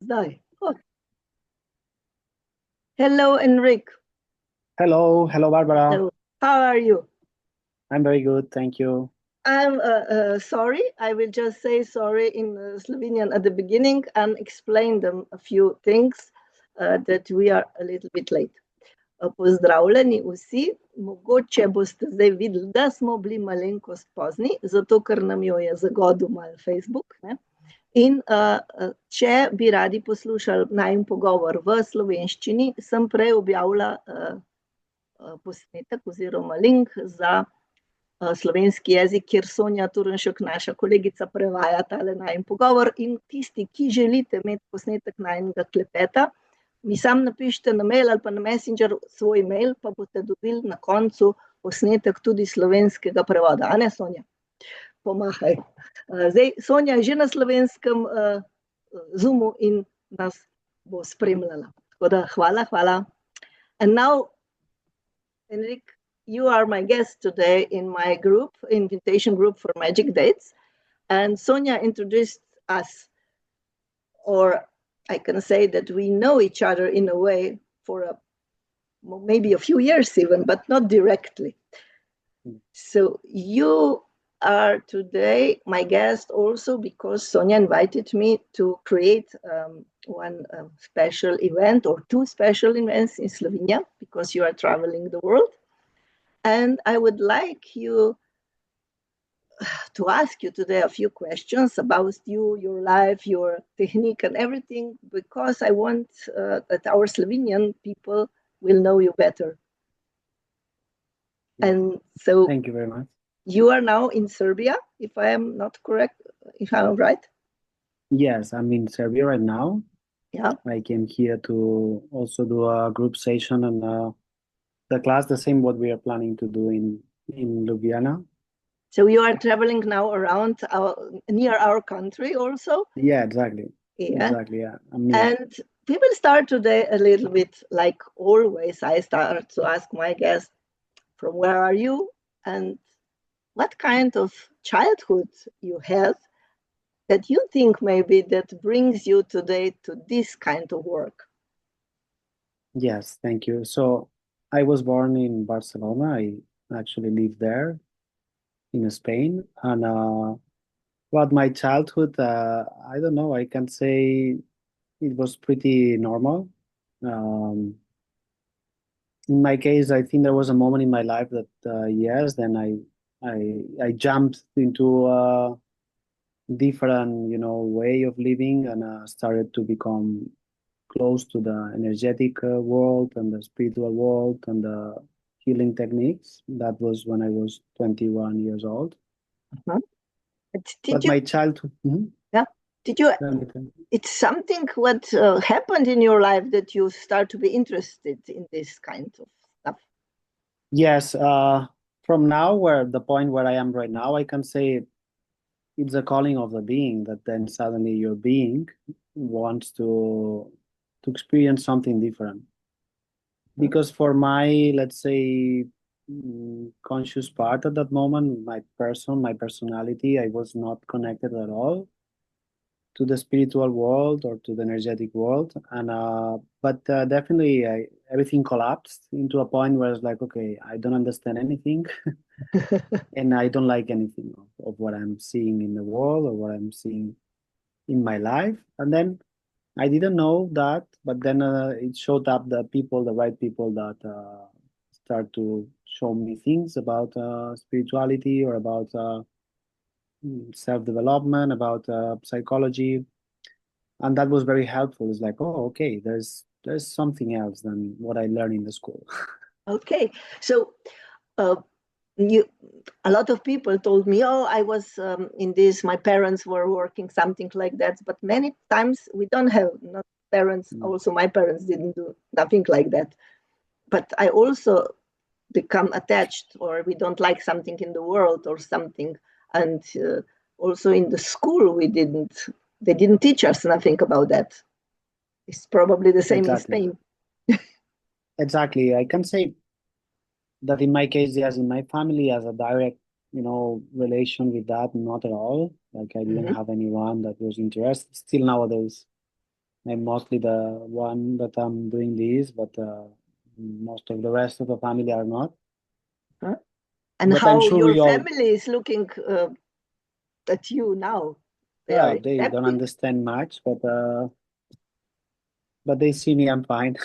Zdaj. Oh. Hello, Enric. Hello, Barbara. Hello. How are you? I'm very good, thank you. I'm sorry. I will just say sorry in Slovenian at the beginning and explain them a few things that we are a little bit late. Pozdravljeni vsi. Mogoče boste zdaj videli, da smo bili malenkost pozni, zato ker nam jo je zagodil malo Facebook. Ne? In če bi radi poslušali najin pogovor v slovenščini, sem prej objavila posnetek oziroma link za slovenski jezik, kjer Sonja Turnšek, naša kolegica, prevaja tale najin pogovor. In tisti, ki želite imeti posnetek najinega klepeta, mi sam napišite na mail ali pa na Messenger svoj mail, pa boste dobili na koncu posnetek tudi slovenskega prevoda. A ne, Sonja? Pomahaj. Zdaj, Sonja je že na slovenskem Zoomu in nas bo spremljala. Tako da hvala. And now, Enric, you are my guest today in my group, invitation group for Magic Dates. And Sonja introduced us, or I can say that we know each other in a way for maybe a few years even, but not directly. So you are today my guest also because Sonja invited me to create one special event or two special events in Slovenia because you are traveling the world. And I would like you to ask you today a few questions about you, your life, your technique and everything, because I want that our Slovenian people will know you better. And so thank you very much. You are now in Serbia, if I am not correct, if I'm right? Yes, I'm in Serbia right now. Yeah. I came here to also do a group session and the class, the same what we are planning to do in Ljubljana. So you are traveling now around near our country also? Yeah, exactly. Yeah. Exactly, yeah. And we will start today a little bit like always. I start to ask my guests, from where are you and what kind of childhood you had that you think maybe that brings you today to this kind of work? Yes, thank you. So I was born in Barcelona. I actually lived there in Spain. And about my childhood, I don't know, I can say it was pretty normal. In my case, I think there was a moment in my life that, yes, then I jumped into a different, way of living and started to become close to the energetic world and the spiritual world and the healing techniques. That was when I was 21 years old. Uh-huh. But my childhood... Yeah. Did you... It's something what happened in your life that you start to be interested in this kind of stuff? Yes. From now, the point where I am right now, I can say it's a calling of the being that then suddenly your being wants to experience something different. Because for my, let's say, conscious part at that moment, my personality, I was not connected at all to the spiritual world or to the energetic world. And but definitely everything collapsed into a point where it's like, okay, I don't understand anything and I don't like anything of what I'm seeing in the world or what I'm seeing in my life. And then I didn't know that, but then it showed up the right people that start to show me things about spirituality or about self-development, about psychology. And that was very helpful. It's like, oh, okay, there's something else than what I learned in the school. Okay. So a lot of people told me, oh, I was in this, my parents were working, something like that. But many times we don't have not parents. Also, my parents didn't do nothing like that. But I also become attached, or we don't like something in the world or something. And also in the school, they didn't teach us nothing about that. It's probably the same in Spain. Exactly. I can say that in my case, yes, in my family, as a direct, relation with that, not at all. Like I didn't have anyone that was interested. Still nowadays, I'm mostly the one that I'm doing this, but most of the rest of the family are not. Huh? And but how I'm sure your we all, family is looking at you now? they don't understand much, but they see me, I'm fine.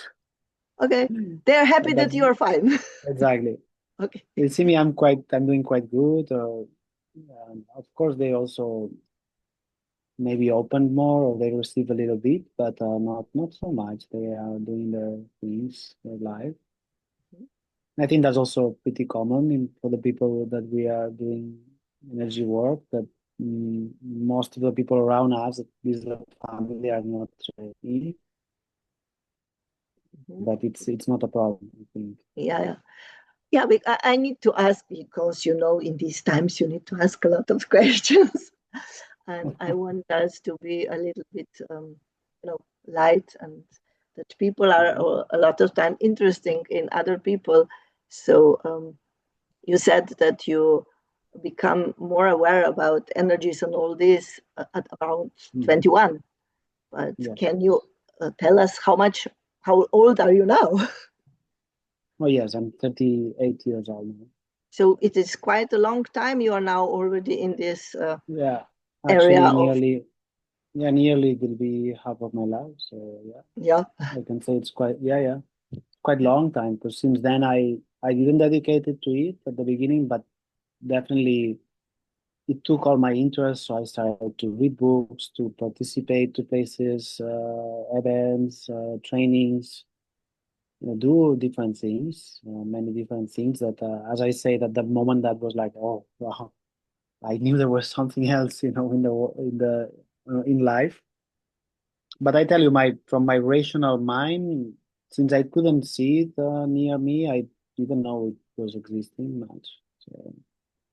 Okay, they're happy that That's you're fine. exactly. Okay. They see me, I'm doing quite good. Of course, they also maybe opened more, or they receive a little bit, but not so much. They are doing their things, their life. I think that's also pretty common for the people that we are doing energy work, that most of the people around us, at least the family, are not ready. But it's not a problem, I think. Yeah, I need to ask, because in these times you need to ask a lot of questions. And I want us to be a little bit light, and that people are a lot of time interesting in other people. So you said that you become more aware about energies and all this at around 21. But Yes. can you tell us how old are you now? Oh yes, I'm 38 years old now. So it is quite a long time you are now already in this yeah, area actually nearly will be half of my life. So yeah, I can say it's quite long time, because since then I didn't dedicate it to it at the beginning, but definitely it took all my interest. So I started to read books, to participate to places, events, trainings, do different things, many different things that, as I say, at the moment that was like, oh, wow, I knew there was something else, in life. But I tell you, from my rational mind, since I couldn't see it near me, I didn't know it was existing much. So,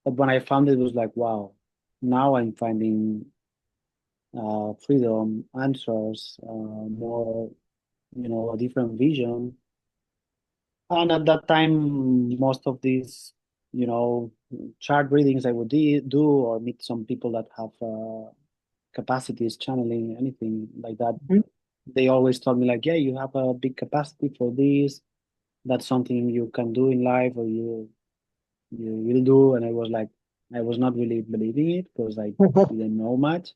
but when I found it, it was like, wow, now I'm finding freedom, answers, more, a different vision. And at that time, most of these, chart readings I would do, or meet some people that have capacities, channeling, anything like that. They always told me like, yeah, you have a big capacity for this. That's something you can do in life, or you will do. And I was like, I was not really believing it, because I didn't know much.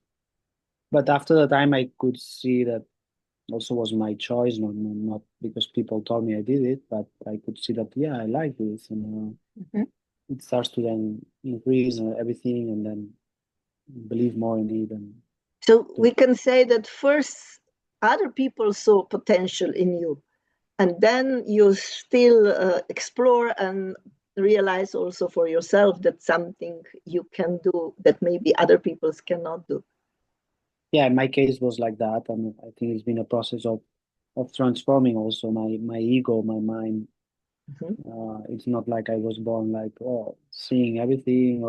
But after the time, I could see that also was my choice, not because people told me I did it, but I could see that, yeah, I like this. And it starts to then increase everything, and then believe more in it. So we can say that first other people saw potential in you, and then you still explore and realize also for yourself that something you can do that maybe other people cannot do. Yeah, in my case was like that. And I think it's been a process of transforming also my ego, my mind. It's not like I was born like, oh, seeing everything,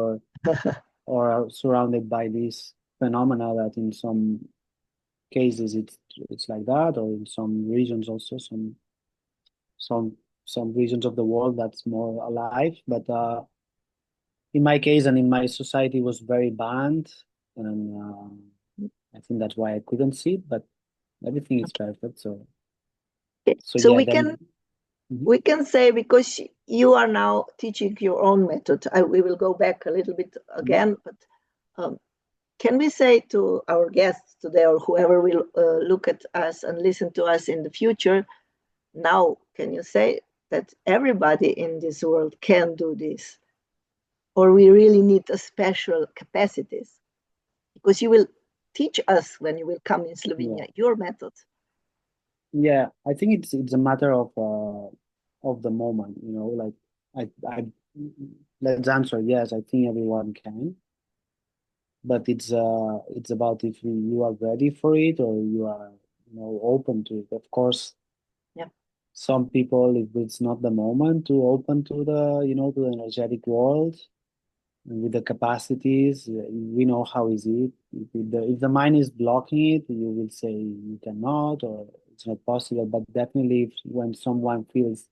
or surrounded by this phenomena that in some cases it's like that, or in some regions also, some regions of the world that's more alive. But in my case and in my society was very banned, and I think that's why I couldn't see it. But everything is perfect. So So yeah, we can say, because you are now teaching your own method, we will go back a little bit again, but can we say to our guests today, or whoever will look at us and listen to us in the future, now can you say that everybody in this world can do this? Or we really need a special capacities? Because you will teach us when you will come in Slovenia, your method. Yeah, I think it's a matter of the moment, like I let's answer yes, I think everyone can. But it's about if you are ready for it, or you are open to it. Of course, some people, if it's not the moment to open to the to the energetic world, and with the capacities, we know how is it. If the mind is blocking it, you will say you cannot, or it's not possible. But definitely, when someone feels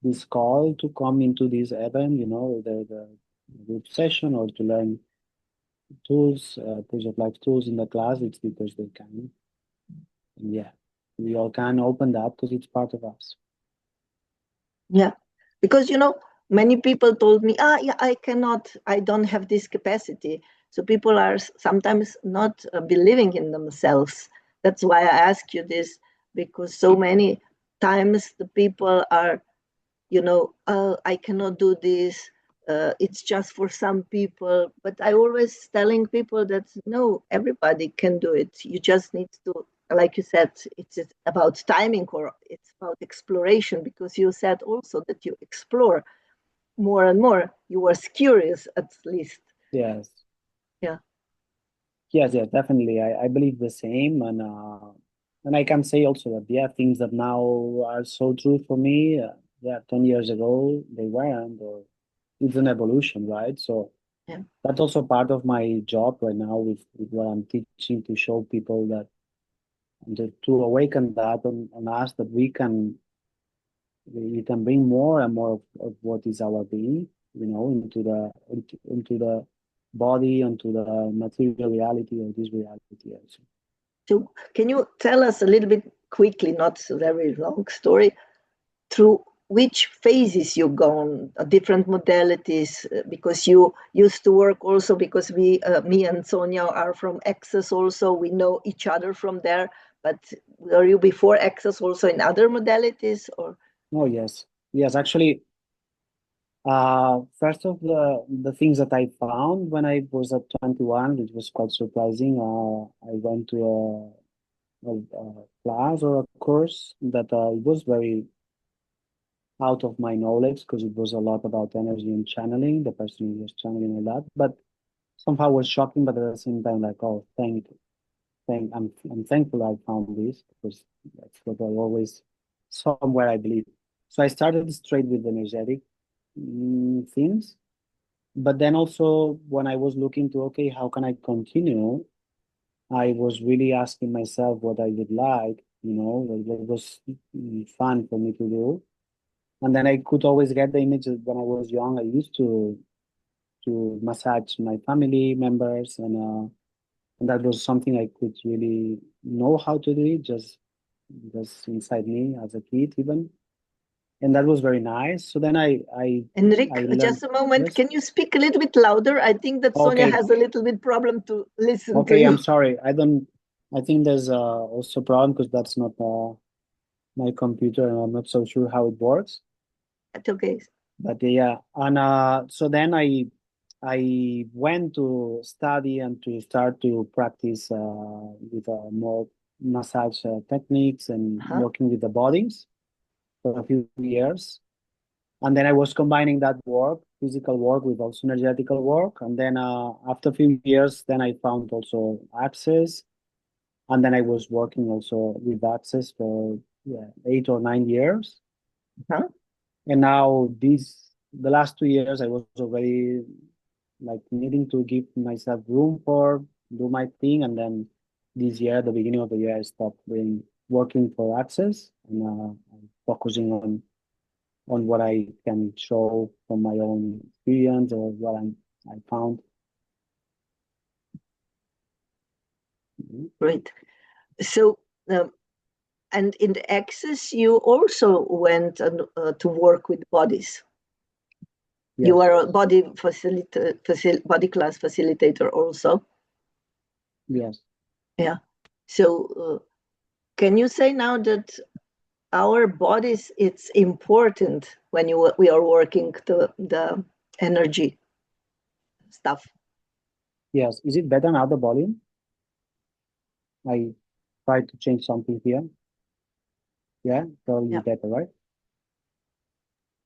this call to come into this event, the group session, or to learn tools, of life tools in the class, it's because they can. Yeah, we all can open that because it's part of us. Yeah, because many people told me, yeah, I don't have this capacity. So people are sometimes not believing in themselves. That's why I ask you this, because so many times the people are, oh, I cannot do this. It's just for some people. But I always telling people that no, everybody can do it. You just need to, like you said, it's about timing, or it's about exploration, because you said also that you explore more and more. You were curious, at least. Yes. Yeah. Yes, definitely. I believe the same, and I can say also that things that now are so true for me, 10 years ago they weren't, or it's an evolution, right? So that's also part of my job right now with what I'm teaching, to show people that, and to awaken that on us, that we can bring more and more of what is our being, into the body, into the material reality, or this reality also. So can you tell us a little bit quickly, not a very long story, through which phases you go on, different modalities, because you used to work also, because me and Sonia are from Access also, we know each other from there, but were you before Access also in other modalities, or? Oh, yes. Actually, first of the things that I found when I was at 21, which was quite surprising, I went to a class or a course that it was very out of my knowledge, because it was a lot about energy and channeling. The person was channeling a lot, but somehow was shocking. But at the same time, like, oh, I'm thankful I found this, because that's what I always somewhere I believe. So I started straight with energetic things, but then also when I was looking to, okay, how can I continue? I was really asking myself what I would like, what was fun for me to do. And then I could always get the images when I was young. I used to massage my family members, and that was something I could really know how to do it, just inside me as a kid even. And that was very nice. So then I Enric, learned, just a moment. yes? Can you speak a little bit louder? I think that Sonia Okay. has a little bit problem to listen to Okay, you. I'm sorry. I think there's also a problem, because that's not my computer, and I'm not so sure how it works. That's okay. But yeah, and so then I went to study and to start to practice with more massage techniques and working with the bodies for a few years. And then I was combining that work, physical work, with also energetical work. And then after a few years, then I found also Access. And then I was working also with Access for 8 or 9 years. And now the last 2 years, I was already like needing to give myself room for do my thing. And then this year, the beginning of the year, I stopped working for Access, and I'm focusing on what I can show from my own experience, or what I found. Great. So, and in the Access, you also went to work with bodies. Yes. You are a body class facilitator also. Yes. Yeah. So, can you say now that our bodies, it's important when we are working the energy stuff? Yes. Is it better now, the volume? I tried to change something here. Yeah, probably better, right?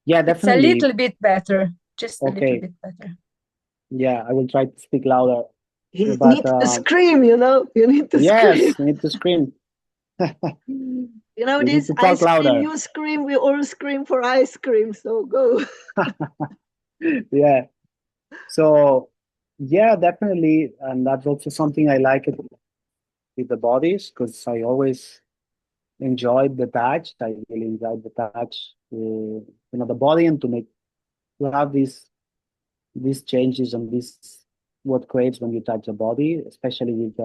Yeah, definitely. It's a little bit better. Just a little bit better. Yeah, I will try to speak louder. You need to scream, You need to scream. Yes, you need to scream. This ice cream, you scream, we all scream for ice cream, so go. Yeah. So, yeah, definitely. And that's also something I like it with the bodies, because I always enjoyed the touch. I really enjoyed the touch, the body, and to have these changes, and this what creates when you touch the body, especially with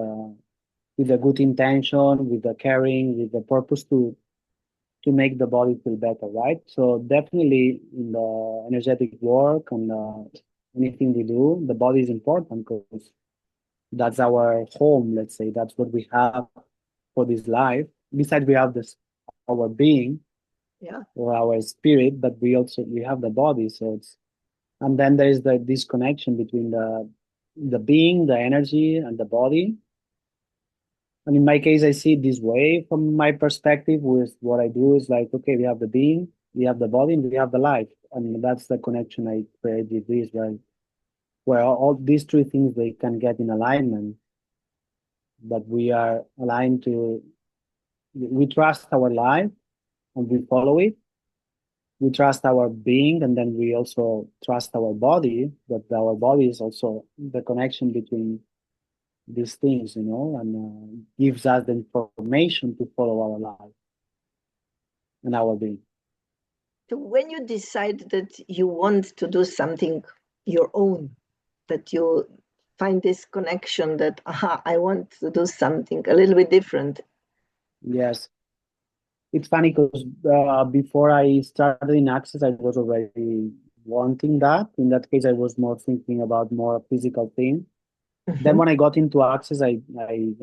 with a good intention, with the caring, with the purpose to make the body feel better, right? So definitely in the energetic work and anything we do, the body is important because that's our home, let's say. That's what we have for this life. Besides, we have this our being, or our spirit, but we have the body. So it's, and then there is this connection between the being, the energy, and the body. And in my case, I see it this way from my perspective. With what I do is like, okay, we have the being, we have the body, and we have the life, and that's the connection I created this, right? Where all these three things they can get in alignment, but we are aligned to. We trust our life and we follow it. We trust our being, and then we also trust our body. But our body is also the connection between these things, you know, and gives us the information to follow our life and our being. So when you decide that you want to do something your own, that you find this connection that, I want to do something a little bit different. Yes. It's funny because before I started in Access, I was already wanting that. In that case, I was more thinking about more physical thing. Then when I got into Access, I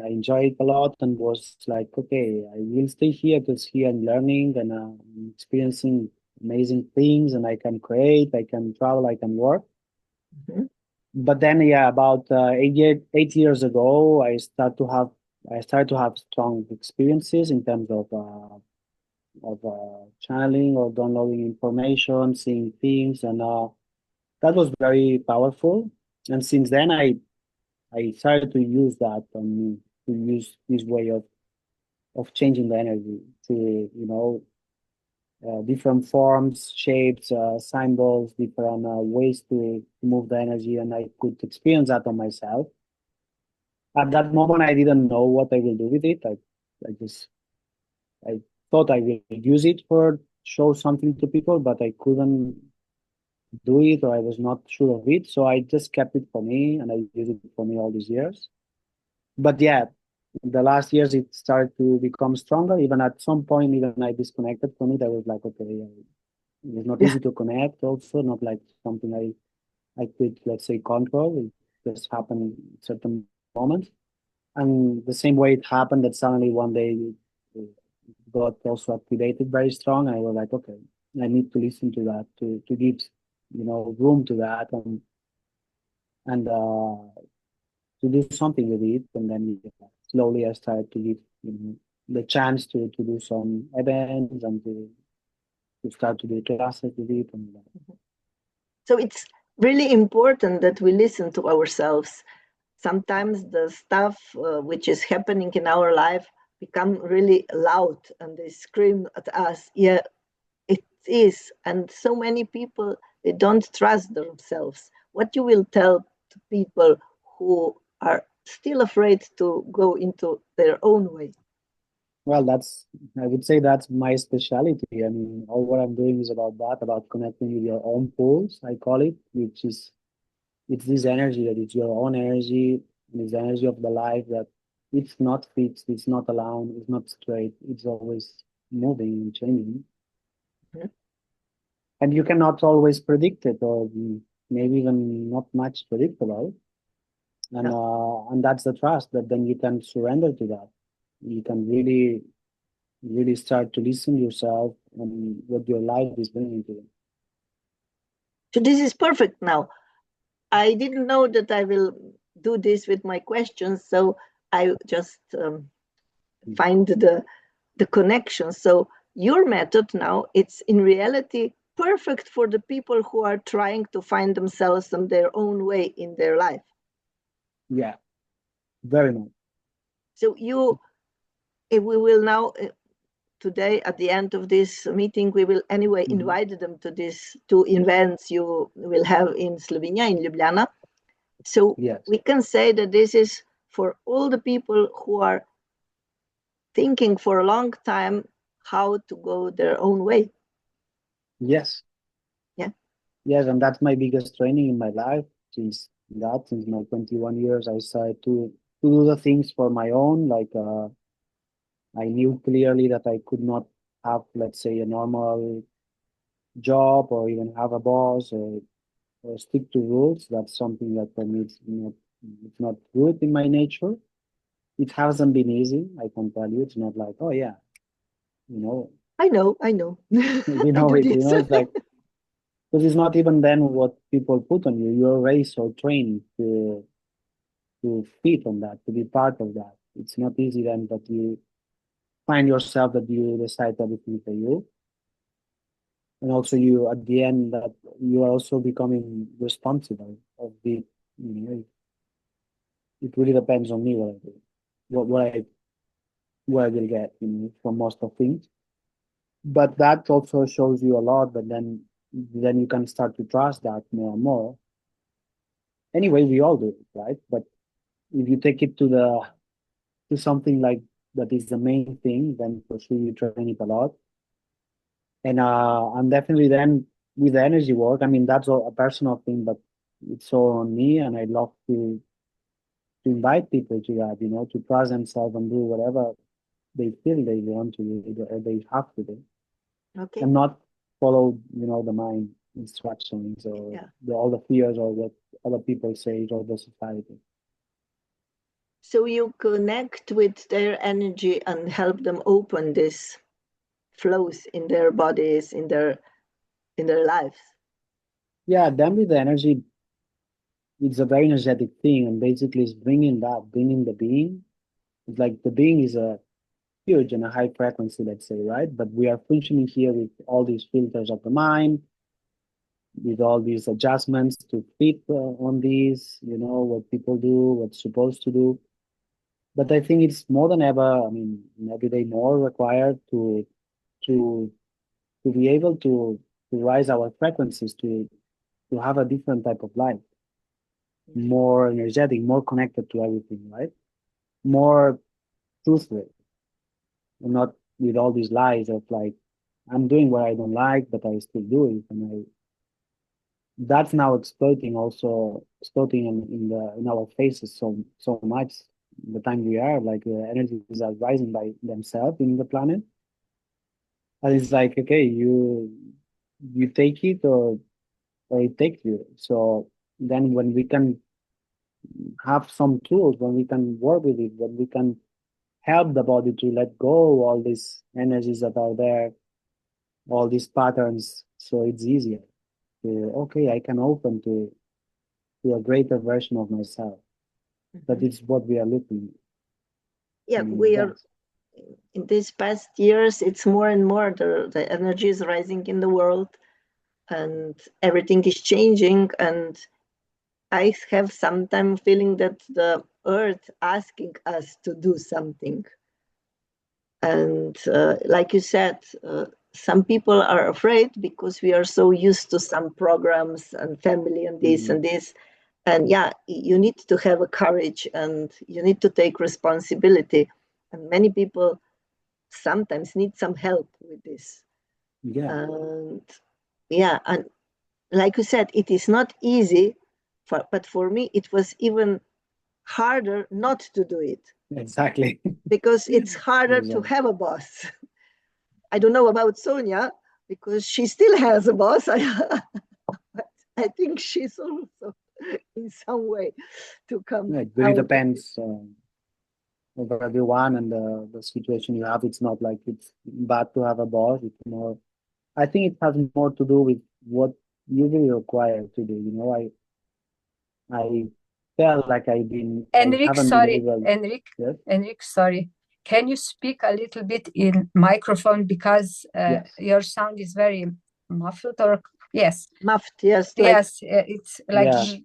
enjoyed it a lot and was like, okay, I will stay here because here I'm learning and experiencing amazing things, and I can create, I can travel, I can work. But then, yeah, about 8 years ago, I started to have strong experiences in terms of channeling or downloading information, seeing things, and that was very powerful. And since then, I started to use that and to use this way of changing the energy to, you know, different forms, shapes, symbols, different ways to move the energy, and I could experience that on myself. At that moment, I didn't know what I will do with it. I thought I will use it for show something to people, but I couldn't do it, or I was not sure of it. So I just kept it for me, and I used it for me all these years. But yeah, the last years it started to become stronger. Even at some point, even I disconnected from it. I was like, okay, it's not easy to connect. Also, not like something I could, let's say, control. It just happened at certain moments. And the same way it happened that suddenly one day it got also activated very strong. And I was like, okay, I need to listen to that, to give, you know, room to that, and to do something with it. And then slowly I started to give, you know, the chance to do some events and to start to do classes with it. And so it's really important that we listen to ourselves. Sometimes the stuff which is happening in our life become really loud and they scream at us. Yeah, it is. And so many people, they don't trust themselves. What you will tell to people who are still afraid to go into their own way? Well, I would say that's my specialty. I mean, all what I'm doing is about that, about connecting with your own pulse, I call it, which is, it's this energy that it's your own energy, and it's the energy of the life that it's not fixed, it's not aligned, it's not straight, it's always moving and changing. And you cannot always predict it, or maybe even not much predictable. And that's the trust that then you can surrender to that. You can really, really start to listen to yourself and what your life is bringing to you. So this is perfect now. I didn't know that I will do this with my questions, so I just find the connection. So your method now, it's in reality perfect for the people who are trying to find themselves in their own way in their life. Yeah, very much. So if we will now, today at the end of this meeting, we will anyway invite them to these two events you will have in Slovenia, in Ljubljana. So we can say that this is for all the people who are thinking for a long time how to go their own way. Yes. Yeah. Yes, and that's my biggest training in my life. Since my 21 years, I started to do the things for my own. Like I knew clearly that I could not have, let's say, a normal job or even have a boss or stick to rules. That's something that for me it's not good in my nature. It hasn't been easy, I can tell you. It's not like, oh yeah, you know. I know. You know it, you know, it's like, because it's not even then what people put on you. You're already so trained to fit on that, to be part of that. It's not easy then that you find yourself that you decide everything for you. And also you, at the end, that you are also becoming responsible of the, you know, it really depends on me what I do, what I will get, you know, from most of things. But that also shows you a lot, but then you can start to trust that more and more. Anyway, we all do it, right? But if you take it to something like that is the main thing, then for sure you train it a lot. And definitely then with the energy work, I mean, that's a personal thing, but it's all on me, and I love to invite people to that, you know, to trust themselves and do whatever they feel they want to do or they have to do. Okay. And not follow, you know, the mind instructions or all the fears or what other people say or the society. So you connect with their energy and help them open this flows in their bodies, in their lives. Yeah, then with the energy, it's a very energetic thing, and basically it's bringing the being. It's like the being is a huge and a high frequency, let's say, right? But we are functioning here with all these filters of the mind, with all these adjustments to fit on these, you know, what people do, what's supposed to do. But I think it's more than ever, I mean, every day more required to be able to rise our frequencies, to have a different type of life, more energetic, more connected to everything, right? More truthful, and not with all these lies of like, I'm doing what I don't like, but I still do it, and that's now exploding in our faces so much. The time we are like the energies are rising by themselves in the planet, and it's like, okay, you take it or it takes you. So then when we can have some tools, when we can work with it, when we can help the body to let go all these energies that are there, all these patterns, so it's easier to, okay, I can open to a greater version of myself. That is what we are looking. Yeah, we are in these past years, it's more and more the energy is rising in the world and everything is changing, and I have sometimes feeling that the earth asking us to do something. And like you said, some people are afraid because we are so used to some programs and family and this and this. And yeah, you need to have a courage and you need to take responsibility. And many people sometimes need some help with this. Yeah. And yeah, and like you said, it is not easy, but for me, it was even harder not to do it. Exactly. Because it's harder to have a boss. I don't know about Sonia, because she still has a boss. But I think she's also in some way to come. Yeah, it really depends on everyone and the situation you have. It's not like it's bad to have a boss. It's more, I think it has more to do with what you really require to do. You know, I felt like Enric, sorry, Enric, yes? Enric, sorry. Can you speak a little bit in microphone because Yes. your sound is very muffled or yes. Muffled, yes. Yes, it's like. Yeah.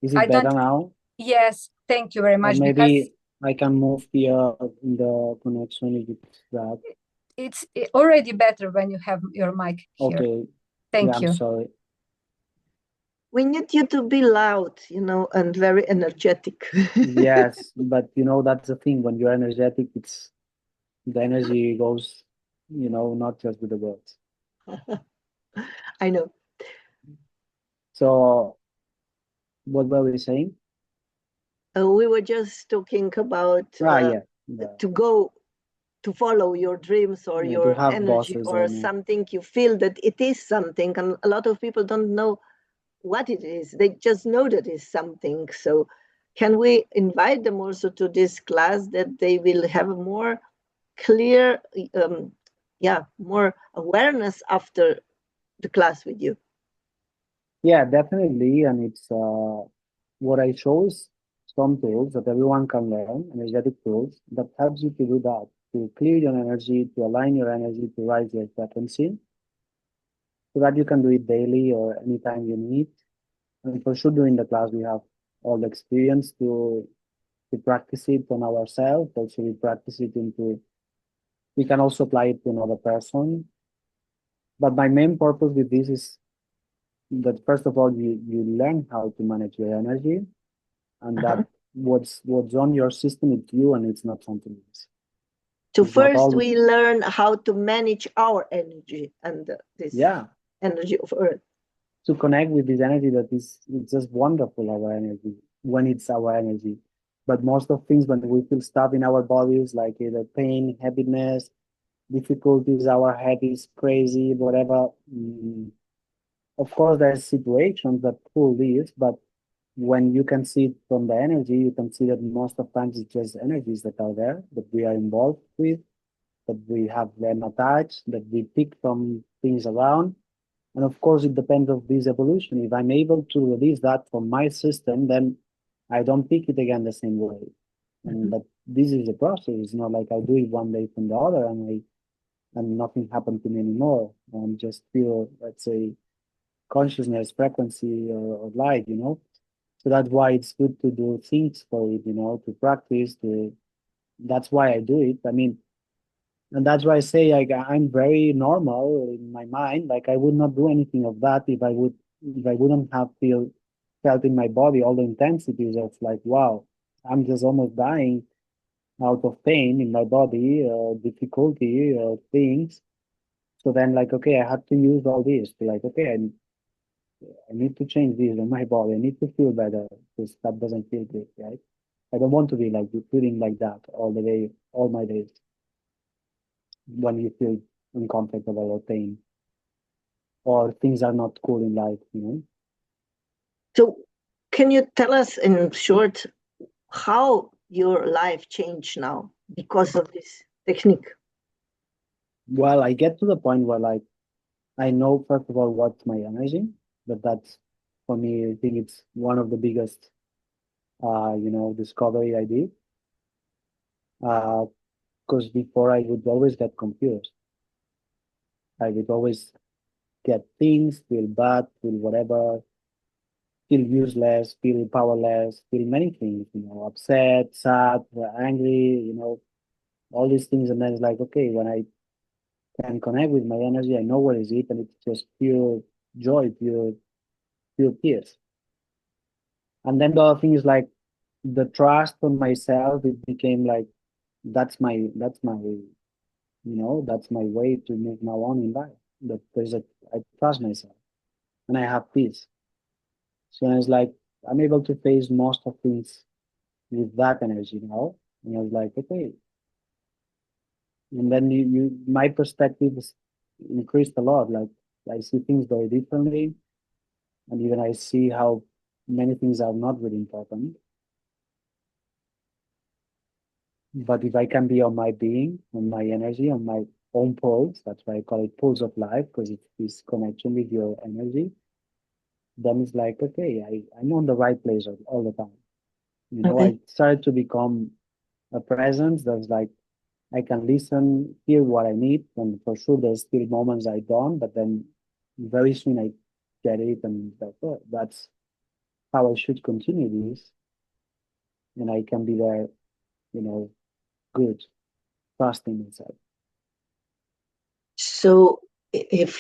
Is it better now? Yes, thank you very much. Maybe I can move here in the connection if it's that. It's already better when you have your mic here. Okay. Thank you. I'm sorry. We need you to be loud, you know, and very energetic. Yes, but you know, that's the thing. When you're energetic, the energy goes, you know, not just with the words. I know. So what were we saying? We were just talking about to go to follow your dreams or your energy or something. You feel that it is something, and a lot of people don't know what it is. They just know that it's something. So can we invite them also to this class, that they will have a more clear, more awareness after the class with you? Yeah, definitely. And it's what I show is some tools that everyone can learn, energetic tools that helps you to do that, to clear your energy, to align your energy, to rise your frequency, so that you can do it daily or anytime you need. And for sure, during the class, we have all the experience to practice it on ourselves. Also, we practice it we can also apply it to another person. But my main purpose with this is that, first of all, you learn how to manage your energy, and that what's on your system is you, and it's not something else. So first we learn how to manage our energy and this energy of Earth. To connect with this energy that is, it's just wonderful, our energy, when it's our energy. But most of things, when we feel stuff in our bodies, like either pain, heaviness, difficulties, our head is crazy, whatever. Of course, there's situations that pull this, but when you can see it from the energy, you can see that most of the times it's just energies that are there, that we are involved with, that we have them attached, that we pick from things around. And of course, it depends on this evolution. If I'm able to release that from my system, then I don't pick it again the same way. But this is a process. It's not like I do it one day from the other and nothing happened to me anymore. I'm just pure, let's say, consciousness, frequency, or light, So that's why it's good to do things for it, to practice. That's why I do it. I mean, and that's why I say, like, I'm very normal in my mind. Like, I would not do anything of that if I wouldn't have felt in my body all the intensities of, like, wow, I'm just almost dying out of pain in my body, difficulty, things. So then, like, okay, I had to use all this to, like, okay, I need to change this in my body. I need to feel better, because that doesn't feel good, right? I don't want to be like feeling like that all the day, all my days, when you feel uncomfortable or pain or things are not cool in life, So can you tell us in short how your life changed now because of this technique? Well, I get to the point where, like, I know, first of all, what's my energy, that's, for me, I think it's one of the biggest, discovery I did. Because before I would always get confused. I would always get things, feel bad, feel whatever, feel useless, feel powerless, feel many things, upset, sad, angry, all these things. And then it's like, okay, when I can connect with my energy, I know what is it, and it's just pure joy, pure peace. And then the other thing is, like, the trust on myself. It became like, that's my way to move now on in life. That I trust myself and I have peace. So it's like, I'm able to face most of things with that energy now. And I was like, okay. And then my perspective is increased a lot. Like, I see things very differently. And even I see how many things are not really important. But if I can be on my being, on my energy, on my own pulse, that's why I call it pulse of life, because it's this connection with your energy, then it's like, okay, I'm on the right place all the time. I started to become a presence that's like, I can listen, hear what I need, and for sure there's still moments I don't, but then very soon I get it, and like, oh, that's how I should continue this, and I can be there, good, trusting myself. So if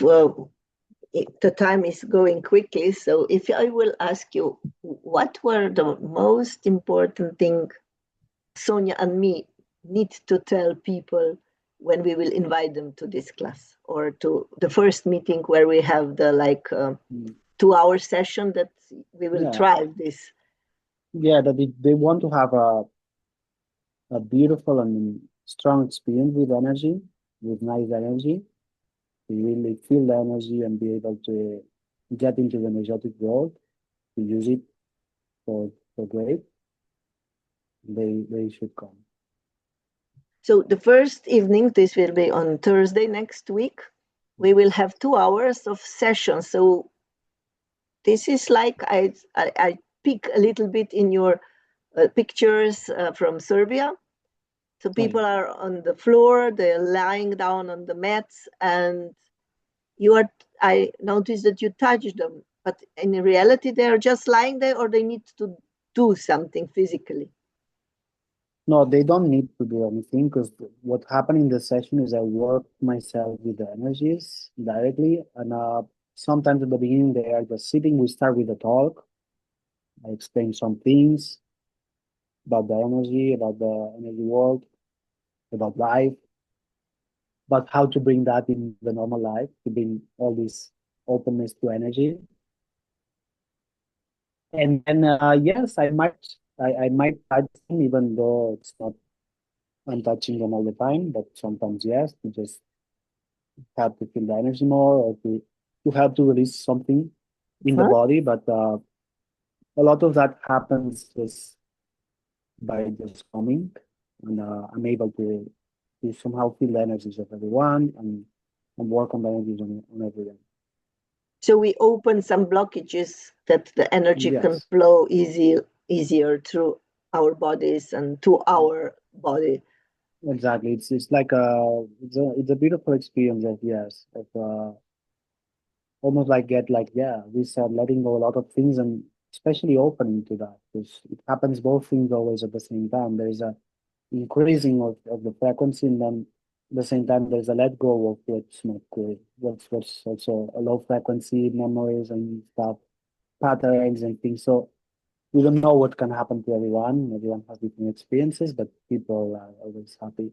the time is going quickly, so if I will ask you, what were the most important thing Sonia and me need to tell people when we will invite them to this class, or to the first meeting where we have the 2-hour session that we will try this? Yeah, that they want to have a beautiful and strong experience with energy, with nice energy, to really feel the energy and be able to get into the energetic world, to use it for great. They should come. So the first evening, this will be on Thursday next week, we will have 2 hours of session. So this is like I pick a little bit in your pictures from Serbia. So people are on the floor, they're lying down on the mats, and I noticed that you touch them, but in reality they are just lying there, or they need to do something physically. No, they don't need to do anything, because what happened in the session is I work myself with the energies directly, and sometimes at the beginning they are just sitting. We start with a talk. I explain some things about the energy world, about life, but how to bring that in the normal life, to bring all this openness to energy. And then, yes, I might touch them, even though it's not, I'm touching them all the time, but sometimes, yes, to just have to feel the energy more, or to have to release something in the body. But a lot of that happens just by just coming, and I'm able to somehow feel the energies of everyone and work on the energies on everyone. So we open some blockages that the energy can flow easier through our bodies and to our body. Exactly. It's like it's a beautiful experience of almost like this letting go a lot of things, and especially opening to that, because it happens both things always at the same time. There is a increasing of the frequency, and then at the same time there's a let go of what's not good, what's also a low frequency memories and stuff, patterns and things. So we don't know what can happen to everyone. Everyone has different experiences, but people are always happy.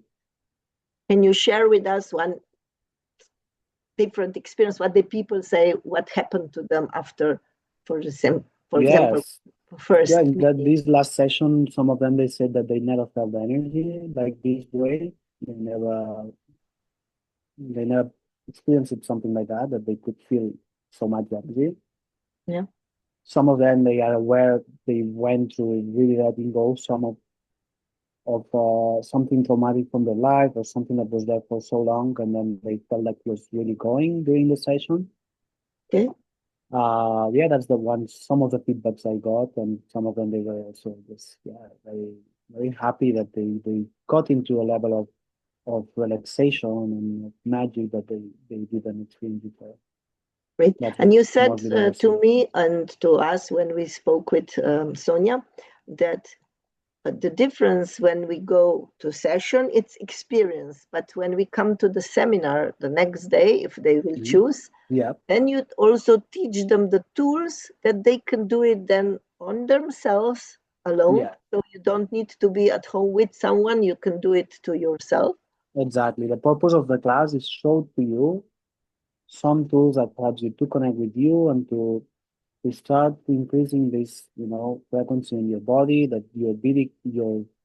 Can you share with us one different experience, what the people say, what happened to them after, for example, first? Yeah, this last session, some of them, they said that they never felt the energy like this way. They never experienced something like that they could feel so much energy. Yeah. Some of them, they are aware they went through really letting go some of something traumatic from their life, or something that was there for so long, and then they felt like it was really going during the session. Okay. Yeah, that's the one. Some of the feedbacks I got, and some of them, they were also just very, very happy that they got into a level of relaxation and magic that they didn't experience before. Great. And you said to me and to us when we spoke with Sonia that the difference when we go to session, it's experience. But when we come to the seminar the next day, if they will choose, then you also teach them the tools that they can do it then on themselves alone. Yeah. So you don't need to be at home with someone. You can do it to yourself. Exactly. The purpose of the class is show to you some tools that helps you to connect with you and to start increasing this, frequency in your body, that your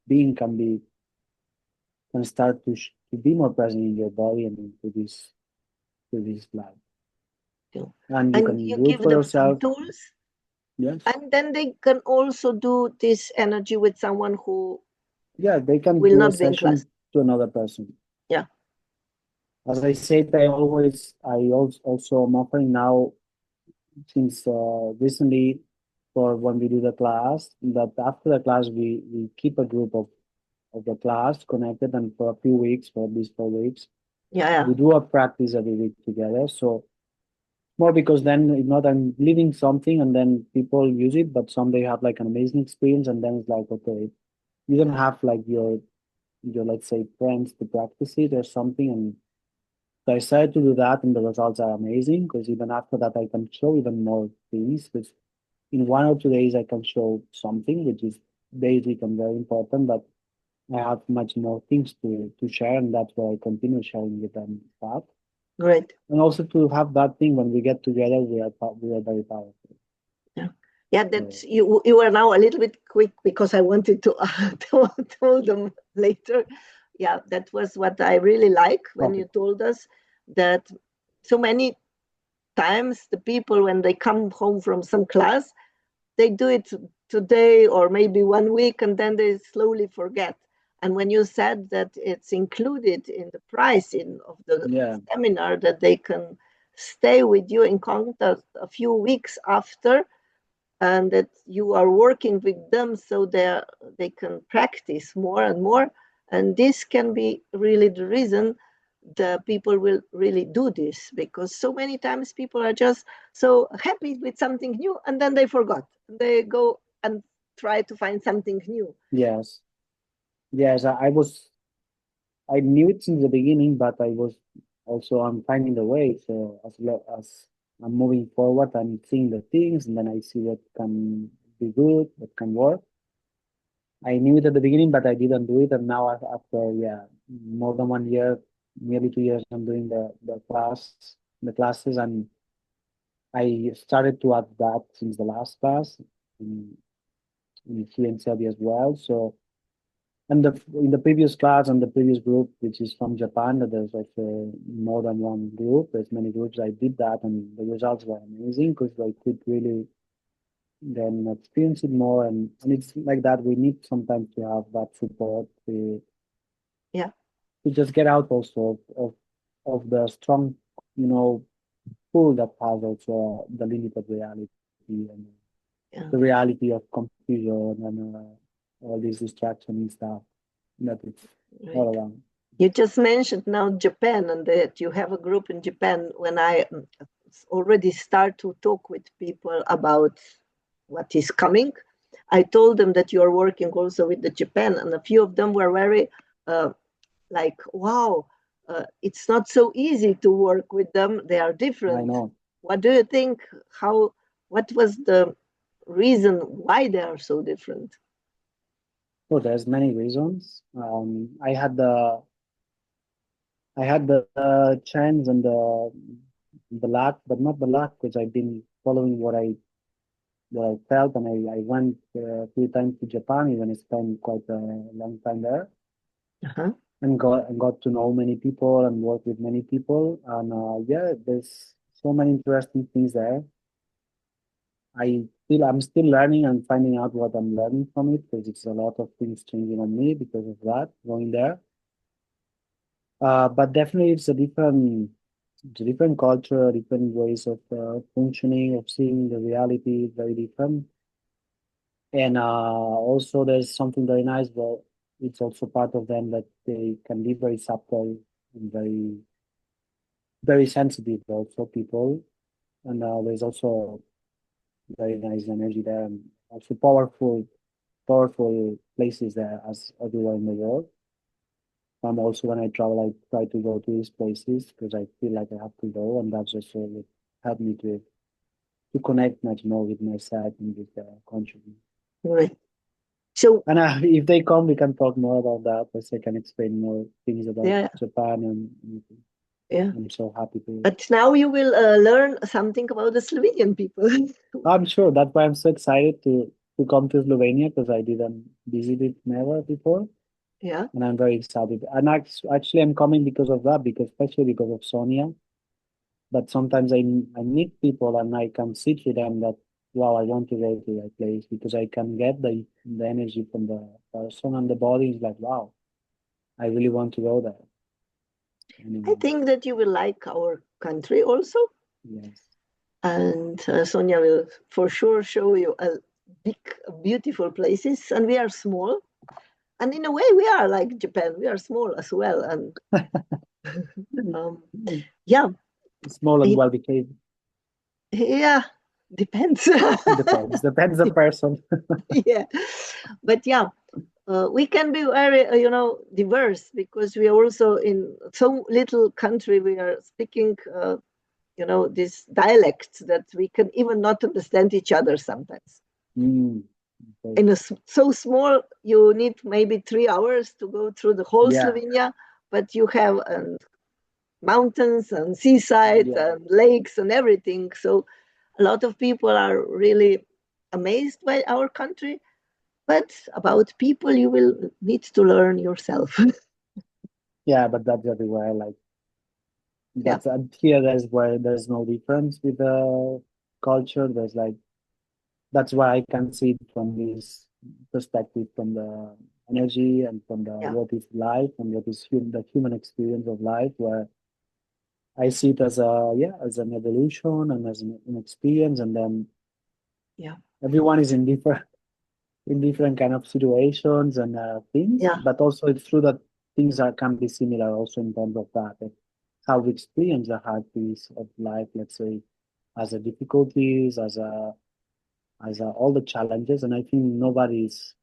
being can start to be more present in your body and to this life. Yeah. And you can do it for yourself. Tools. Yes. And then they can also do this energy with someone who they can will do not a session to another person. Yeah. As I said, I also am offering now, since recently, for when we do the class, that after the class we keep a group of the class connected, and for a few weeks, for at least 4 weeks, we do a practice every week together. So more, because then if not, I'm leaving something and then people use it, but some they have like an amazing experience, and then it's like, okay, you don't have like your let's say friends to practice it or something. And so I decided to do that, and the results are amazing, because even after that I can show even more things, because in 1 or 2 days I can show something which is basic and very important, but I have much more things to share, and that's why I continue sharing with them that. Great. And also to have that thing when we get together, we are very powerful. Yeah. Yeah, that you were now a little bit quick because I wanted to tell them later. Yeah, that was what I really like when you told us that so many times the people, when they come home from some class, they do it today or maybe 1 week and then they slowly forget. And when you said that it's included in the pricing of the seminar, that they can stay with you in contact a few weeks after, and that you are working with them so they can practice more and more. And this can be really the reason the people will really do this, because so many times people are just so happy with something new and then they forgot. They go and try to find something new. Yes. I knew it since the beginning, but I'm finding the way. So as I'm moving forward, I'm seeing the things, and then I see what can be good, what can work. I knew it at the beginning, but I didn't do it. And now after more than 1 year, nearly 2 years, I'm doing the classes, and I started to add that since the last class in here in Serbia as well. So, and in the previous class and the previous group, which is from Japan, there's also more than one group. There's many groups. I did that, and the results were amazing because I could really then experience it more. And it's like that. We need sometimes to have that support to just get out also of the strong, pull that has also the limited reality and the reality of confusion and all these distractions and stuff that it's all around. You just mentioned now Japan, and that you have a group in Japan. When I already start to talk with people about what is coming, I told them that you are working also with the Japan, and a few of them were very like, wow, it's not so easy to work with them. They are different. I know. What do you think? What was the reason why they are so different? Oh, there's many reasons. I had the chance and the luck, but not the luck, because I've been following what I felt, and I went a few times to Japan. Even I spent quite a long time there, and got to know many people and work with many people. And there's so many interesting things there. I'm still learning and finding out what I'm learning from it, because it's a lot of things changing on me because of that, going there. But definitely it's a different culture, different ways of functioning, of seeing the reality, very different. And also there's something very nice, but it's also part of them that they can be very subtle and very, very sensitive also, people. And there's also very nice energy there, and also powerful places there as everywhere in the world. Also, when I travel, I try to go to these places because I feel like I have to go, and that's also helped me to connect much more with myself and with the consciousness. Right. So, and if they come, we can talk more about that, because I can explain more things about Japan and I'm so happy to. But now you will learn something about the Slovenian people. I'm sure. That's why I'm so excited to come to Slovenia, because I didn't visit it never before. Yeah. And I'm very excited. And actually, I'm coming because of that, especially because of Sonia. But sometimes I meet people and I can see to them that, wow, I want to go to that place, because I can get the energy from the person, and the body is like, wow, I really want to go there. Anyway. I think that you will like our country also. Yes. And Sonia will for sure show you big, beautiful places. And we are small. And in a way, we are like Japan. We are small as well. And small and well behaved. Yeah, depends. Depends the person. Yeah, but we can be very, diverse, because we are also in so little country. We are speaking, these dialects that we can even not understand each other sometimes. Okay. In so small, you need maybe 3 hours to go through the whole Slovenia, but you have mountains and seaside and lakes and everything. So a lot of people are really amazed by our country, but about people you will need to learn yourself. Yeah, but that's everywhere. Like that's here. There's where there's no difference with the culture. There's like that's why I can see it from this perspective, from the energy and from the what is life and what is the human experience of life, where I see it as as an evolution and as an experience, and then everyone is in different kind of situations and things. But also it's true that things can be similar also in terms of that, how we experience the hard piece of life, let's say, as a difficulties, as all the challenges, and I think nobody is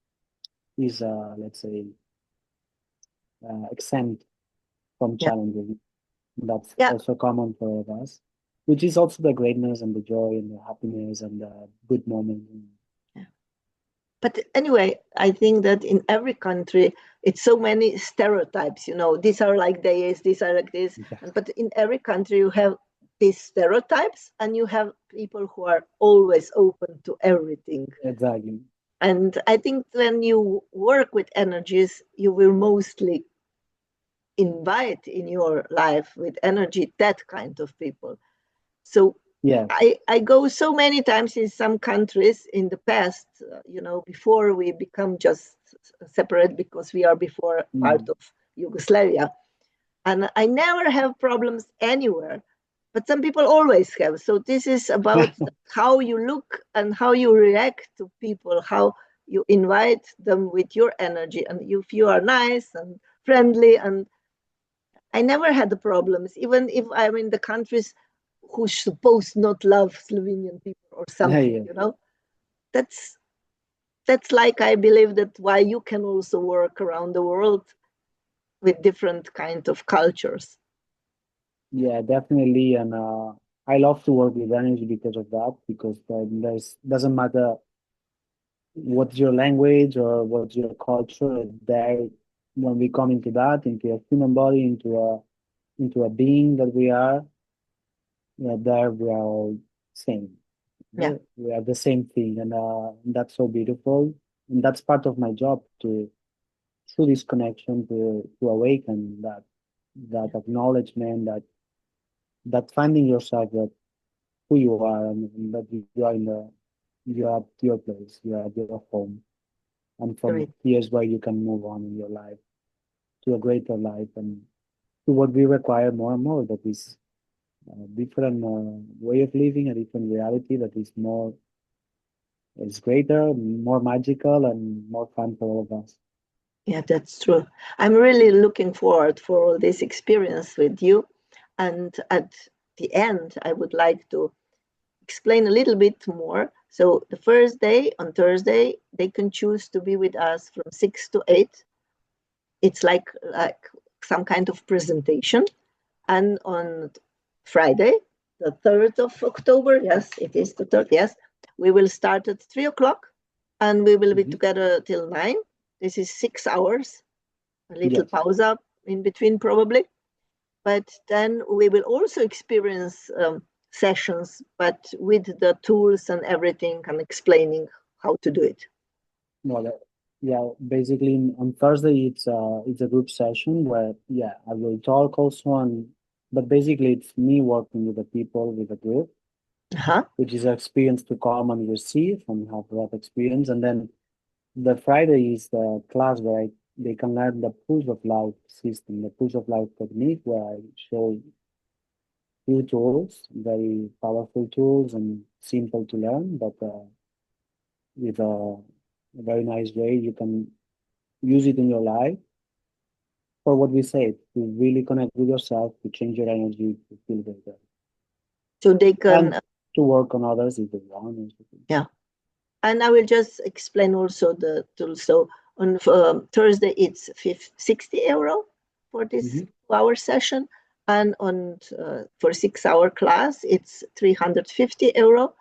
let's say exempt from challenges. That's also common for all of us, which is also the greatness and the joy and the happiness and the good moments. But anyway, I think that in every country, it's so many stereotypes, these are like this, these are like this. But in every country, you have these stereotypes and you have people who are always open to everything. Exactly. And I think when you work with energies, you will mostly invite in your life with energy that kind of people. So I go so many times in some countries in the past, before we become just separate, because we are before part of Yugoslavia. And I never have problems anywhere, but some people always have. So this is about how you look and how you react to people, how you invite them with your energy. And if you are nice and friendly, and I never had the problems, even if I'm in the countries who supposed not love Slovenian people or something, That's like, I believe that why you can also work around the world with different kind of cultures. Yeah, definitely. And I love to work with energy because of that, because doesn't matter what's your language or what's your culture. There, when we come into that, into a human body, into a being that we are, there we are all same. Yeah. We are the same thing, and that's so beautiful. And that's part of my job, through this connection, to awaken that acknowledgement, that finding yourself, that who you are, and that you are you are at your place, you are at your home, and from here's where you can move on in your life to a greater life and to what we require more and more. That is a different way of living, a different reality that is more, it's greater, more magical, and more fun for all of us. Yeah, that's true. I'm really looking forward for all this experience with you. And at the end, I would like to explain a little bit more. So the first day, on Thursday, they can choose to be with us from 6 to 8. It's like some kind of presentation. And on Friday, the 3rd of October, yes, it is the 3rd, yes, we will start at 3 o'clock and we will be together till 9. This is 6 hours, a little pause up in between probably. But then we will also experience sessions, but with the tools and everything, and explaining how to do it. Well, yeah, basically on Thursday it's a group session where I will talk also, but basically it's me working with the people, with the group, which is an experience to come and receive and have that experience. And then the Friday is the class where they can learn the pulse of life system, the pulse of life technique, where I show few tools, very powerful tools and simple to learn, but with a very nice way you can use it in your life for what we say, to really connect with yourself, to change your energy, to feel better. So they can... And to work on others if they want. Yeah. And I will just explain also the tools. So on Thursday, it's 60 euro for this 2-hour session. And on for 6-hour class, it's 350 euro.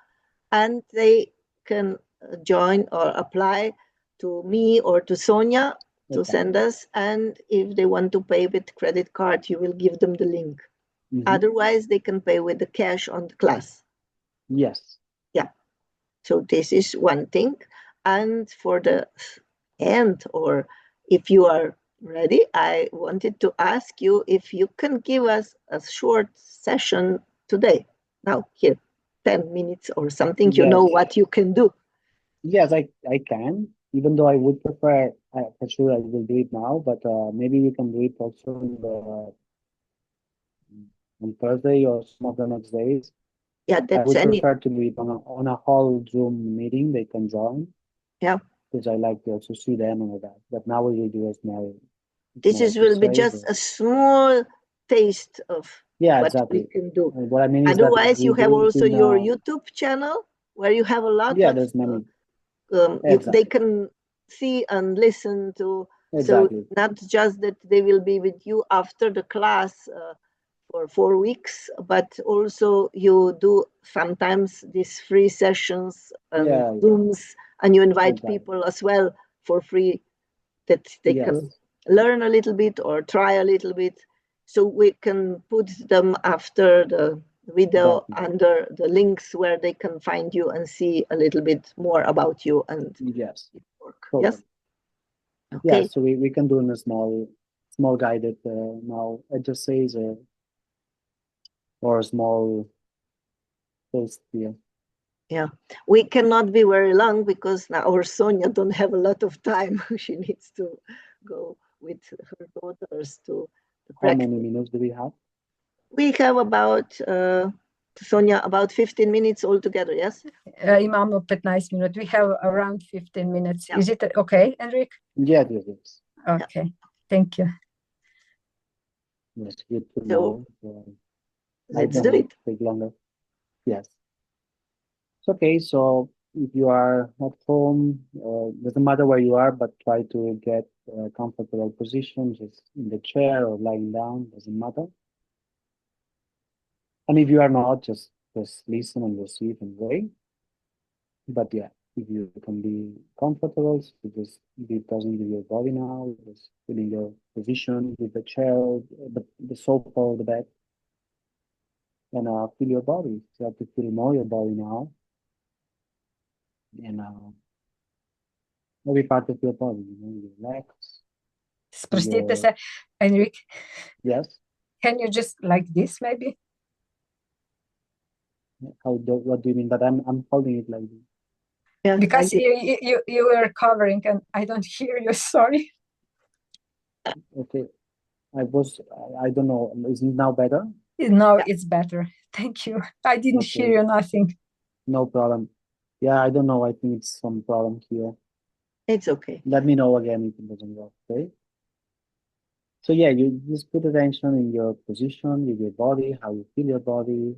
And they can join or apply to me or to Sonia to send us. And if they want to pay with credit card, you will give them the link. Otherwise, they can pay with the cash on the class. Yes. Yeah. So this is one thing. And for the end, or if you are ready, I wanted to ask you if you can give us a short session today. Now, here, 10 minutes or something, you know what you can do. Yes, I can, even though I would prefer, for sure I will do it now, but maybe we can do it also on Thursday or some of the next days. Yeah, I that's would prefer to do it on a whole Zoom meeting they can join. Yeah. Because I like to also see them and all that. But now we will do a small. This will be just a small taste of what we can do. What I mean is otherwise, that you have also your YouTube channel where you have a lot of. There's many. They can see and listen to. Exactly. So not just that they will be with you after the class for 4 weeks, but also you do sometimes these free sessions and Zooms, and you invite people as well for free that they can learn a little bit or try a little bit. So we can put them after the video under the links where they can find you and see a little bit more about you and work. Totally. Yes. Okay. Yeah, so we can do in a small guided now exercise or a small post here. Yeah, we cannot be very long because now our Sonia don't have a lot of time. She needs to go with her daughters to the practice. How many minutes do we have? We have about, Sonia, about 15 minutes altogether, yes? Imamo 15 minutes. We have around 15 minutes. Yeah. Is it okay, Enric? Yeah, it is. Okay, thank you. Yes, good to know. Let's do it. Take longer. Yes. Okay, so if you are at home, doesn't matter where you are, but try to get a comfortable position, just in the chair or lying down, doesn't matter. And if you are not, just listen and receive and wait. But yeah, if you can be comfortable, so just be present with your body now, just feeling your position with the chair, the sofa or the bed. And feel your body. You have to feel more your body now. And every part of your body, your legs. Простите се, Enric. Yes. Can you just like this, maybe? What do you mean? But I'm holding it like this. Yeah, because you were covering and I don't hear you. Sorry. Okay. I don't know. Is it now better? No, it's better. Thank you. I didn't hear you nothing. No problem. Yeah, I don't know. I think it's some problem here. It's okay. Let me know again if it doesn't work, okay? So yeah, you just put attention in your position with your body, how you feel your body,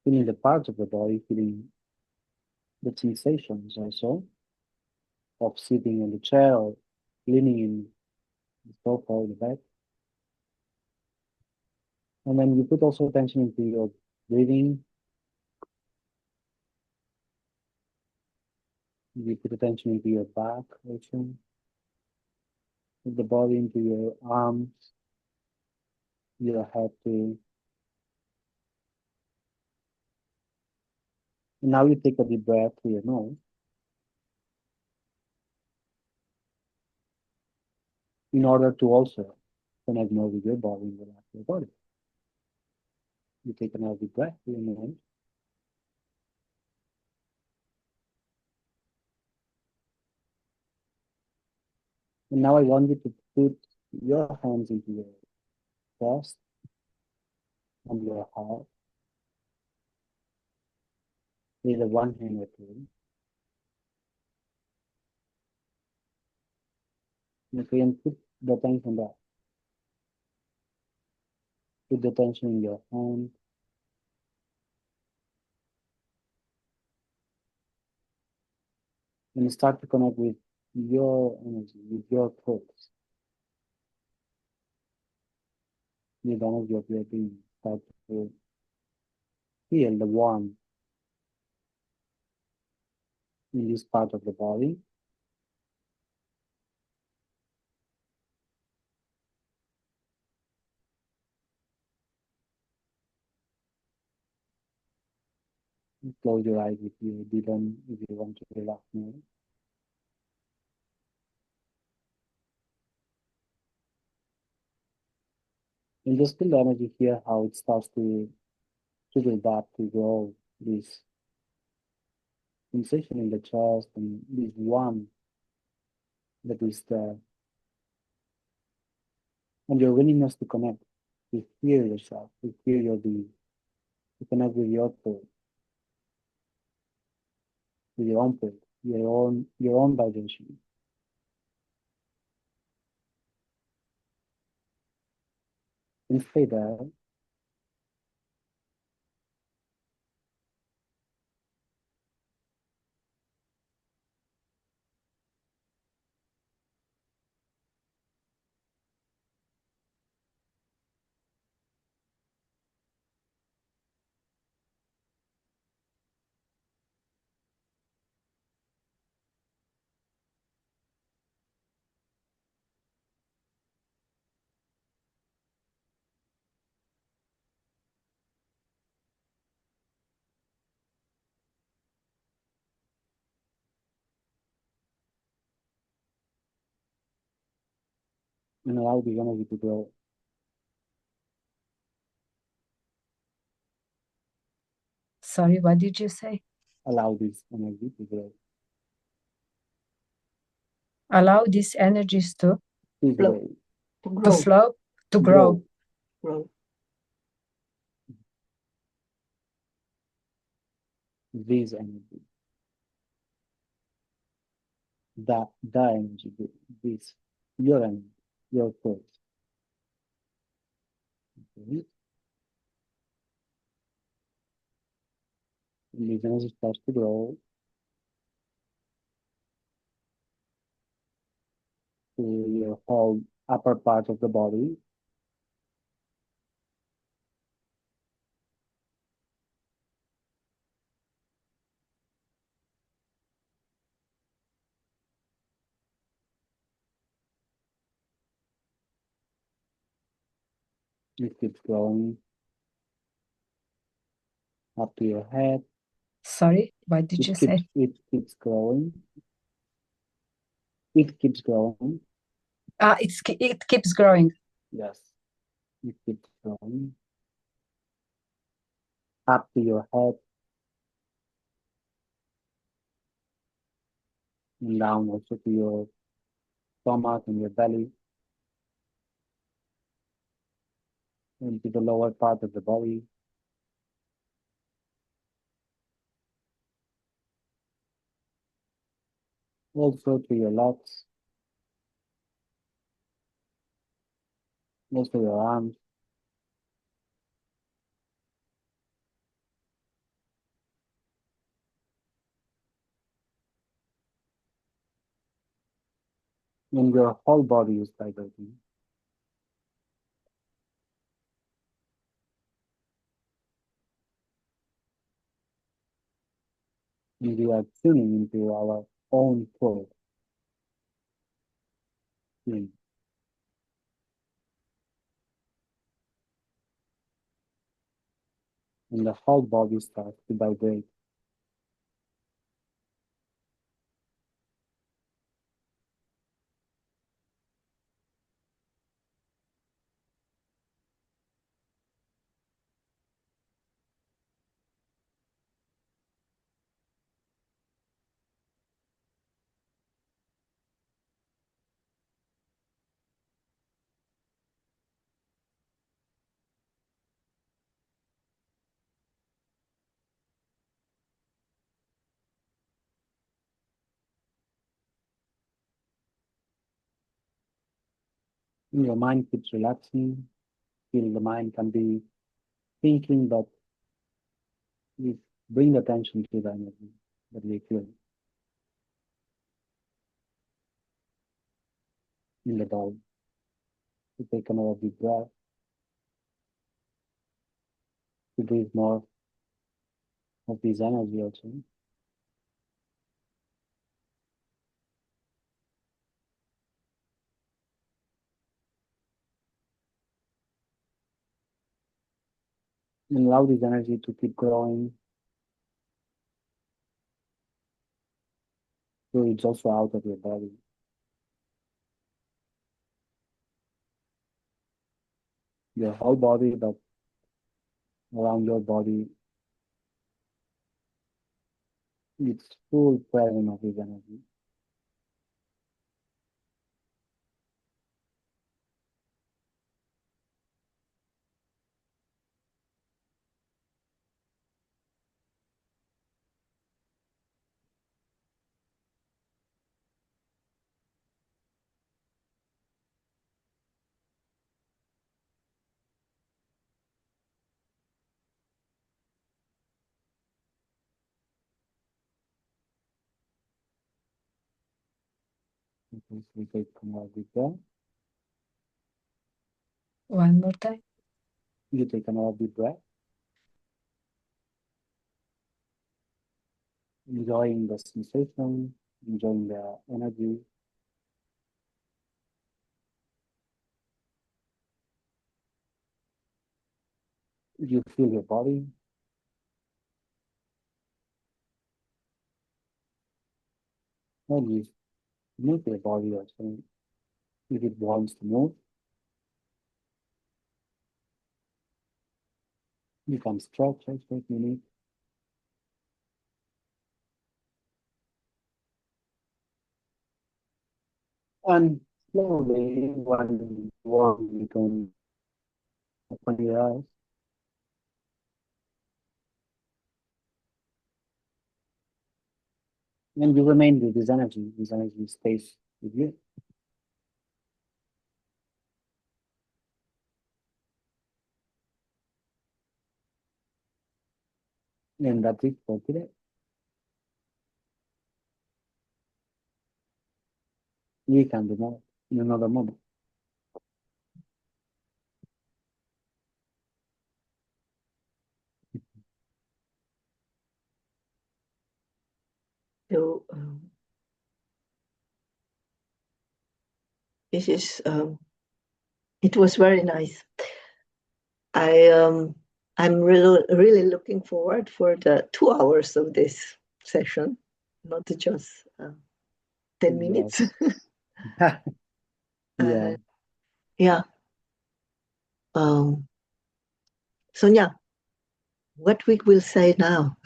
feeling the parts of the body, feeling the sensations also of sitting in the chair or leaning in the sofa or the bed. And then you put also attention into your breathing. You put attention into your back also. Put the body into your arms, your head too. And now you take a deep breath through your nose. In order to also connect more with your body and relax your body. You take another deep breath through your nose. And now I want you to put your hands into your chest and your heart. Either one hand or two. Okay, and put the attention there. Put the attention in your hand. And start to connect with your energy, with your thoughts. With the energy of your being. Start to feel the warmth in this part of the body. Close your eyes if you didn't, if you want to relax more. And just feel the energy here, how it starts to build up, to grow, this sensation in the chest and this one that is there. And your willingness to connect, to hear yourself, to hear your being, to connect with your soul, with your own truth, your own vibration. And stay there. And allow the energy to grow. Sorry, what did you say? Allow this energy to grow. Allow these energies to Grow. To to grow. flow, to grow. Grow. This energy. The energy, this, your energy, your force. Okay. And this energy starts to grow to your whole upper part of the body. It keeps growing up to your head. Sorry, what did you say? It keeps growing. It keeps growing. It keeps growing. Yes. It keeps growing. Up to your head. And down also to your stomach and your belly. And to the lower part of the body. Also to your legs. Also your arms. And your whole body is vibrating. And we are tuning into our own core. And the whole body starts to vibrate. And your mind keeps relaxing. Feel the mind can be thinking, but you bring attention to the energy that we feel in the body. To take another deep breath. To breathe more of this energy also. And allow this energy to keep growing it's also out of your body. Your whole body, but around your body, it's full presence of this energy. Okay, so we take another deep breath. One more time. You take another deep breath. Enjoying the sensation, enjoying the energy. You feel your body. And you move your body also if it wants to move. You can stretch if you need. And slowly, when you want, you can open your eyes. And you remain with this energy. This energy stays with you. And that's it for today. We can do more in another moment. So this is it was very nice. I'm really looking forward for the 2 hours of this session, not just 10 minutes. Yeah. Yeah. Sonia, what we will say now?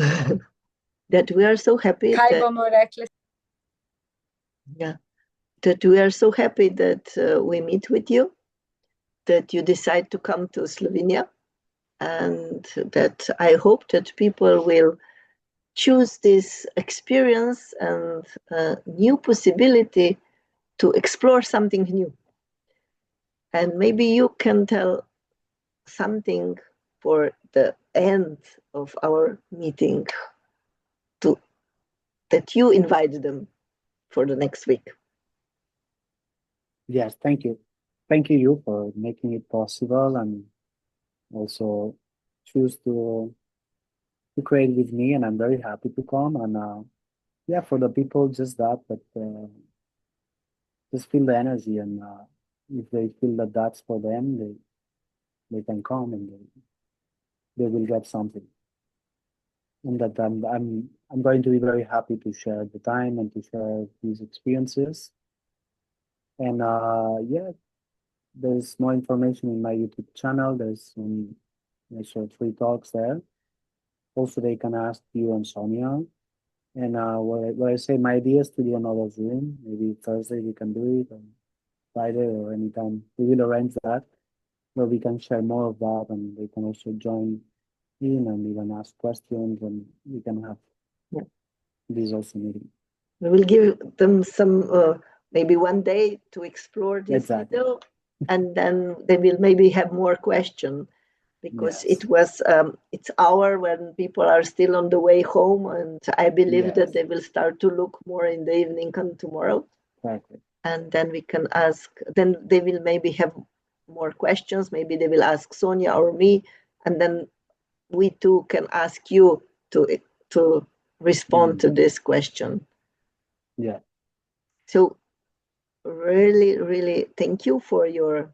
That we are so happy Kaj that, bomo rekli? yeah, that we are so happy that we meet with you, that you decide to come to Slovenia, and that I hope that people will choose this experience and new possibility to explore something new. And maybe you can tell something for the end of our meeting that you invite them for the next week. Yes, thank you. Thank you for making it possible and also choose to create with me, and I'm very happy to come. And yeah, for the people, just that just feel the energy, and if they feel that that's for them, they can come and they will get something. And that I'm going to be very happy to share the time and to share these experiences. And yeah, there's more information in my YouTube channel. There's some free talks there. Also, they can ask you and Sonia. And where I say my idea is to do another Zoom. Maybe Thursday we can do it, or Friday, or anytime. We will arrange that, where we can share more of that, and they can also join in and even ask questions, and we can have this also meeting. We will give them some, maybe one day to explore this video, and then they will maybe have more questions, because it was, it's hour when people are still on the way home, and I believe that they will start to look more in the evening and tomorrow. Exactly. And then we can ask, then they will maybe have more questions, maybe they will ask Sonia or me, and then we too can ask you to respond to this question. Yeah. So really, really thank you for your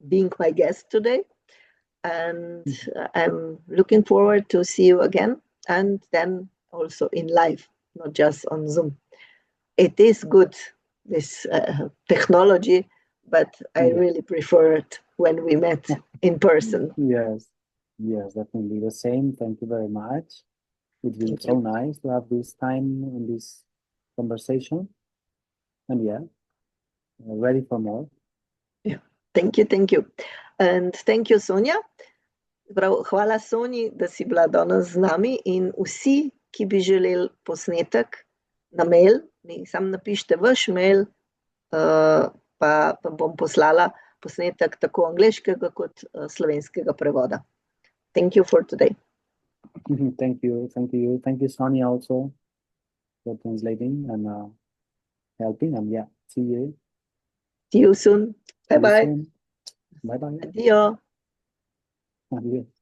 being my guest today. And I'm looking forward to see you again, and then also in live, not just on Zoom. it is good, this technology, but I really prefer it when we met in person. Yes, definitely the same. Thank you very much. It's been so nice to have this time and this conversation. And yeah, ready for more. Yeah. Thank you. And thank you, Sonja. Hvala, Sonji, da si bila danes z nami, in vsi, ki bi želeli posnetek na mail, mi sam napišite vaš mail, pa bom poslala posnetek tako angleškega kot slovenskega prevoda. Thank you for today. Thank you, Sonja, also for translating and helping. And yeah, see you. See you soon. Bye bye. Bye bye. Adios. Adios.